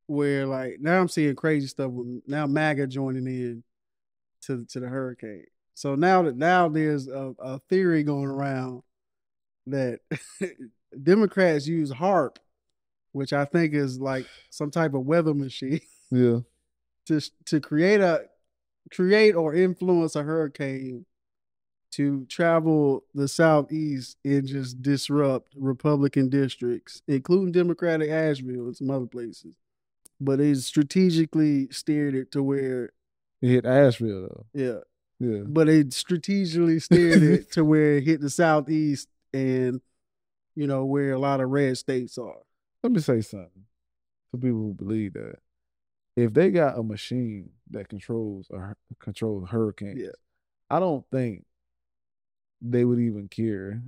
where like now I'm seeing crazy stuff with now MAGA joining in to the hurricane. So now there's a theory going around that Democrats use HARP, which I think is like some type of weather machine. Yeah. To create or influence a hurricane to travel the southeast and just disrupt Republican districts, including Democratic Asheville and some other places. But they strategically steered it to where it hit Asheville though. Yeah. Yeah. But they strategically steered it to where it hit the southeast and, you know, where a lot of red states are. Let me say something for people who believe that. If they got a machine that controls hurricanes, Yeah. I don't think they would even care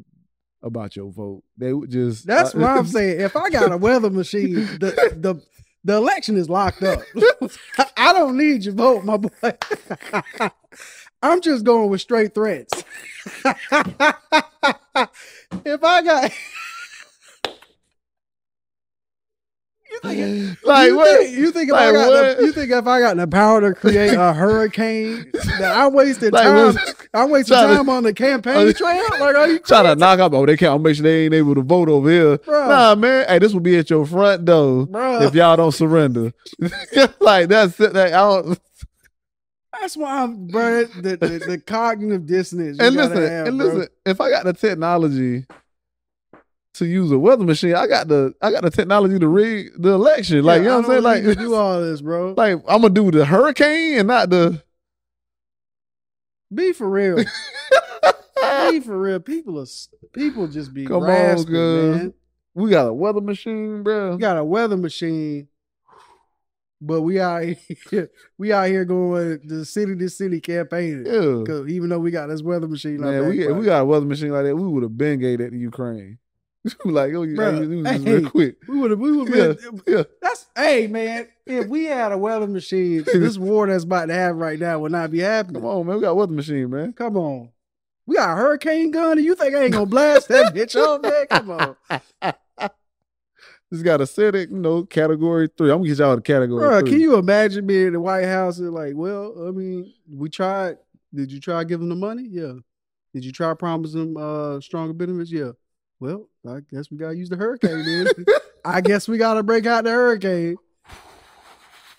about your vote. They would just. That's what I'm saying. If I got a weather machine, the election is locked up. I don't need your vote, my boy. I'm just going with straight threats. If I got. You think if I got the power to create a hurricane that I wasted time? I wasted time on the campaign trail. Like, are you trying to knock up? Oh, they can't make sure they ain't able to vote over here. Bro. Nah, man. Hey, this will be at your front door if y'all don't surrender. Like that's it. Like, I don't. That's why I'm, bro. The cognitive dissonance. And listen. If I got the technology to use a weather machine, I got the technology to rig the election. Like, you know what I'm saying? Like, you do all this, bro. Like, I'm gonna do the hurricane and not the. Be for real. Be for real. People just be rasping, man. We got a weather machine, bro. We got a weather machine, but we out here going to city campaigning. Yeah. Because even though we got this weather machine, like man, that, we got a weather machine like that, we would have been gave that to Ukraine. Like, oh, just real quick. We would have. Yeah. That's man. If we had a weather machine, this war that's about to happen right now would not be happening. Come on, man. We got a weather machine, man. Come on. We got a hurricane gun, and you think I ain't gonna blast that bitch up, man? Come on. Just got to set it, category 3. I'm gonna get y'all to category 3. Can you imagine being in the White House and like, well, I mean, we tried. Did you try giving them money? Yeah. Did you try promising them stronger benefits? Yeah. Well, I guess we gotta use the hurricane then. I guess we gotta break out the hurricane.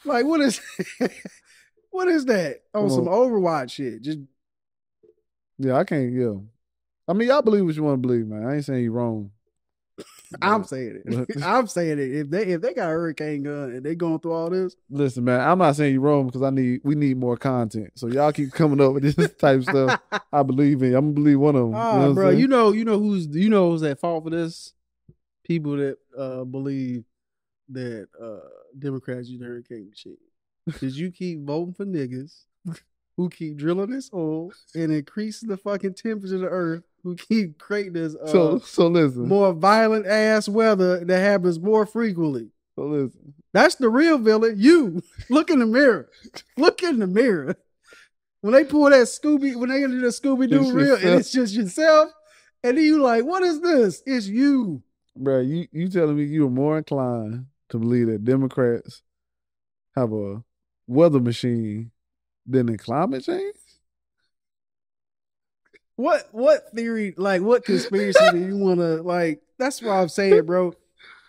Like, what is that? On some Overwatch shit. Just I can't. Yeah, I mean, y'all believe what you want to believe, man. I ain't saying you wrong. I'm saying it. I'm saying it. If they got a hurricane gun and they going through all this, listen, man. I'm not saying you wrong because we need more content. So y'all keep coming up with this type of stuff. I believe in. I'm gonna believe one of them. Oh, bro, you know who's at fault for this? People that believe that Democrats use the hurricane machine. Because you keep voting for niggas who keep drilling this oil and increasing the fucking temperature of the earth, who keep creating this so listen, more violent ass weather that happens more frequently. So listen. That's the real villain. You look in the mirror. Look in the mirror. When they pull that when they do the Scooby-Doo reel, and it's just yourself, and then you like, what is this? It's you. Bro, you telling me you are more inclined to believe that Democrats have a weather machine than in climate change? What theory, like what conspiracy do you want to, like, that's what I'm saying, bro.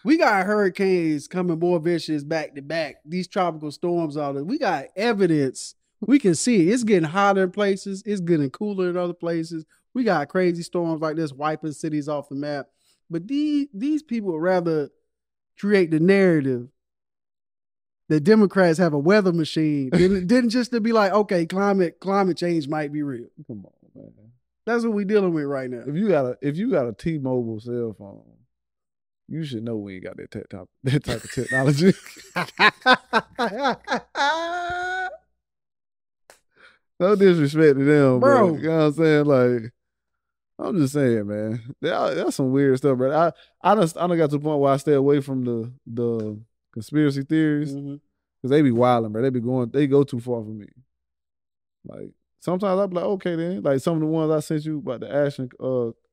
We got hurricanes coming more vicious back to back. These tropical storms, all that. We got evidence. We can see it. It's getting hotter in places. It's getting cooler in other places. We got crazy storms like this wiping cities off the map. But these people would rather create the narrative that Democrats have a weather machine than just to be like, okay, climate change might be real. Come on, man. That's what we're dealing with right now. If you got a T-Mobile cell phone, you should know we ain't got that type of technology. No disrespect to them, bro. You know what I'm saying? Like, I'm just saying, man. That's some weird stuff, bro. I done got to the point where I stay away from the conspiracy theories because they be wilding, bro. They go too far for me. Like, sometimes I be like, okay, then. Like some of the ones I sent you about the Ashton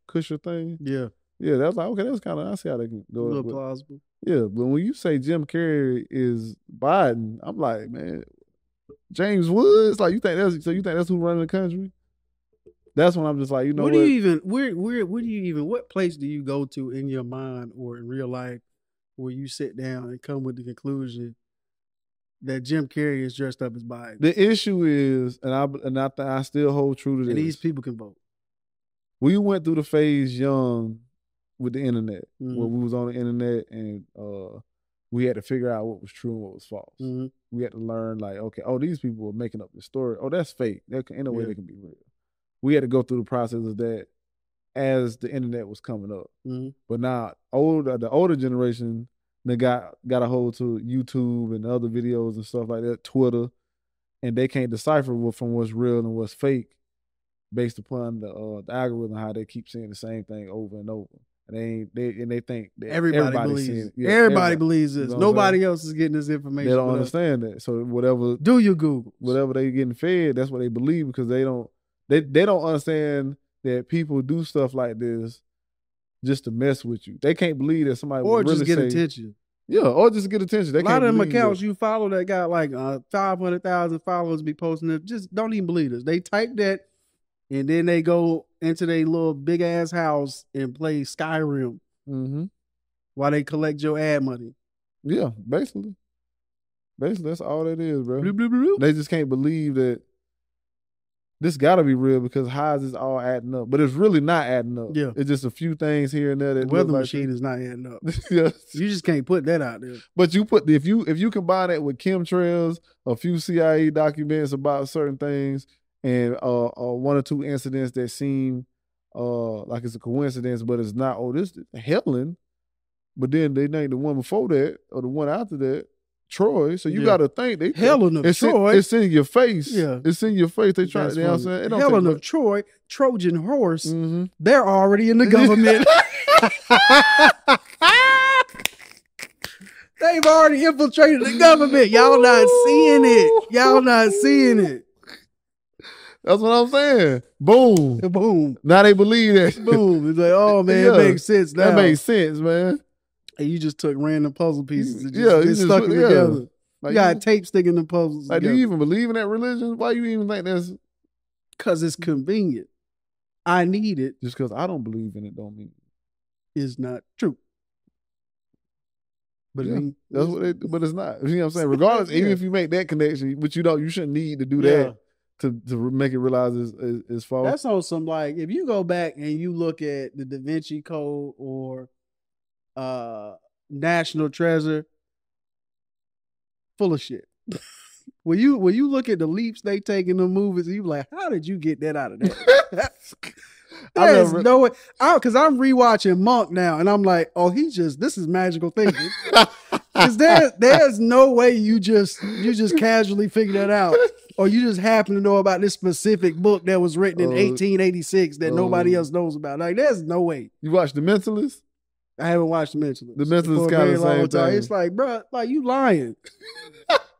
Kutcher thing. Yeah. Yeah, that's like, okay, that's kind of, I see how they can A go. little plausible. Yeah, but when you say Jim Carrey is Biden, I'm like, man, James Woods, like you think that's who running the country? That's when I'm just like, you know what? Do you even what place do you go to in your mind or in real life where you sit down and come with the conclusion that Jim Carrey is dressed up as Biden? The issue is, I still hold true to this. And these people can vote. We went through the phase young with the internet, where we was on the internet and we had to figure out what was true and what was false. We had to learn, like, okay, these people are making up this story. Oh, that's fake. Ain't no way they can be real. We had to go through the process of that as the internet was coming up. But now the older generation, they got a hold to YouTube and other videos and stuff like that, Twitter, and they can't decipher from what's real and what's fake based upon the algorithm, how they keep saying the same thing over and over. And they think that everybody believes it. Yeah, everybody believes this. Nobody else is getting this information. They don't understand that. So whatever do your Google, whatever they getting fed, that's what they believe, because they don't understand that people do stuff like this just to mess with you. They can't believe that somebody or would really just get attention. Yeah, or just get attention. A lot of them accounts you follow that got like 500,000 followers be posting it. Just don't even believe this. They type that and then they go into their little big ass house and play Skyrim while they collect your ad money. Yeah, basically that's all it is, bro. Bloop, bloop, bloop. They just can't believe that this gotta be real, because how is this all adding up? But it's really not adding up. Yeah. It's just a few things here and there. That the weather machine is not adding up. Yeah. You just can't put that out there. But if you combine that with chemtrails, a few CIA documents about certain things, and one or two incidents that seem like it's a coincidence, but it's not. Oh, this is Helen. But then they named the one before that, or the one after that, Troy. So you got to think Helen of Troy. It's in your face. Yeah, it's in your face. They try. You know what I'm saying? Helen of Troy, Trojan horse. They're already in the government. They've already infiltrated the government. Y'all not seeing it. Y'all not seeing it. That's what I'm saying. Boom. Boom. Now they believe that. Boom. It's like, oh man, it makes sense now. That makes sense, man. And you just took random puzzle pieces and just stuck them together. Like, you got tape sticking the puzzles together. Do you even believe in that religion? Why you even think that's? Because it's convenient. I need it. Just because I don't believe in it don't mean it's not true. But yeah, that's what but it's not. You know what I'm saying? Regardless, even if you make that connection, but you shouldn't need to do that to make it realize it's false. That's on some, like, if you go back and you look at the Da Vinci Code or National Treasure, full of shit. when you look at the leaps they take in the movies, you like, how did you get that out of that? There's no way. Because I'm rewatching Monk now, and I'm like, oh, this is magical thinking. Because there's no way you just casually figure that out, or you just happen to know about this specific book that was written in 1886 that nobody else knows about. Like, there's no way. You watched The Mentalist? I haven't watched The Mentalist. The Mentalist kind of the same thing. It's like, bro, like, you lying.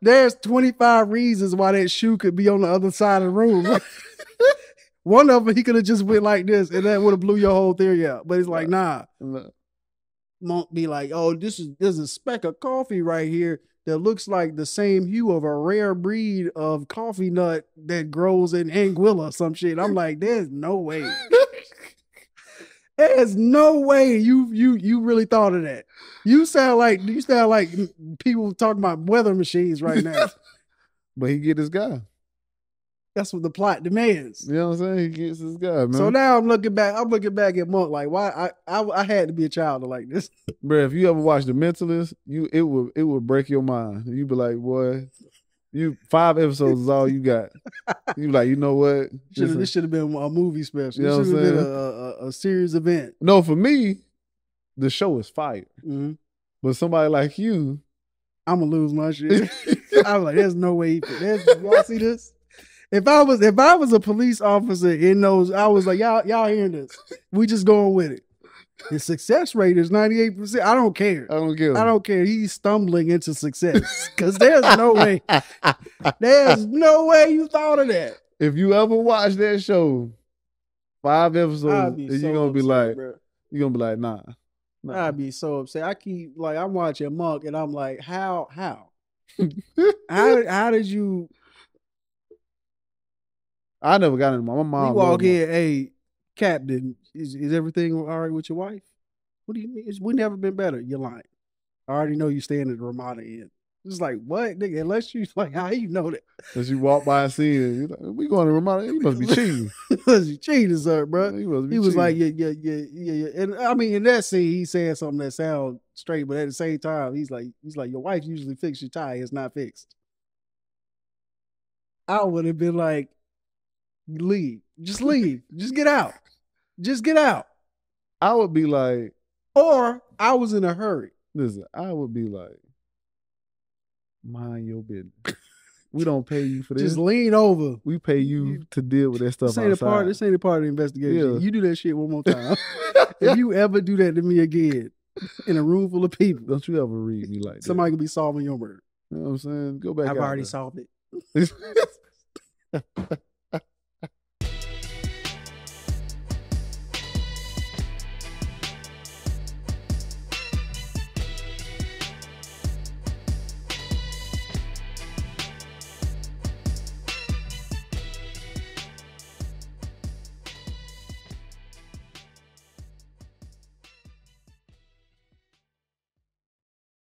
There's 25 reasons why that shoe could be on the other side of the room. One of them, he could have just went like this, and that would have blew your whole theory out. But it's like, nah. Monk be like, oh, there's a speck of coffee right here that looks like the same hue of a rare breed of coffee nut that grows in Anguilla or some shit. I'm like, there's no way. There's no way you really thought of that. You sound like people talking about weather machines right now. But he get this guy. That's what the plot demands. You know what I'm saying? He gets this guy, man. So now I'm looking back at Monk like, why I had to be a child to like this. Bro, if you ever watch The Mentalist, it would break your mind. You'd be like, boy, 5 episodes is all you got. You be like, you know what? This should have been a movie special. You know this should have been a series event. No, for me, the show is fire. But somebody like you, I'm gonna lose my shit. I'm like, there's no way. Y'all see this? If I was a police officer in those, I was like, y'all hearing this? We just going with it. The success rate is 98%. I don't care. I don't care. I don't care. He's stumbling into success because there's no way. There's no way you thought of that. If you ever watch that show, 5 episodes, you're gonna be like, bro. You're gonna be like, nah. I'd be so upset. I keep like I'm watching Monk and I'm like, how did you? I never got into my mom. You walk in, hey, Captain, is everything all right with your wife? What do you mean? We never been better. You're lying. I already know you staying at the Ramada Inn. It's like, what, nigga? Unless you like, how you know that? As you walk by and see it, like, we going to Ramada. You must be cheating. You cheating, sir, bro. He was cheating. Like, yeah. And I mean, in that scene, he's saying something that sounds straight, but at the same time, he's like, your wife usually fix your tie. It's not fixed. I would have been like, leave. Just leave. Just get out. Just get out. I would be like, or I was in a hurry. Listen, I would be like, mind your business. We don't pay you for this. Just lean over. We pay you to deal with that stuff outside. This ain't a part of the investigation. Yeah. You do that shit one more time. If you ever do that to me again in a room full of people, don't you ever read me like that. Somebody could be solving your murder. You know what I'm saying? Go back. I've already solved it.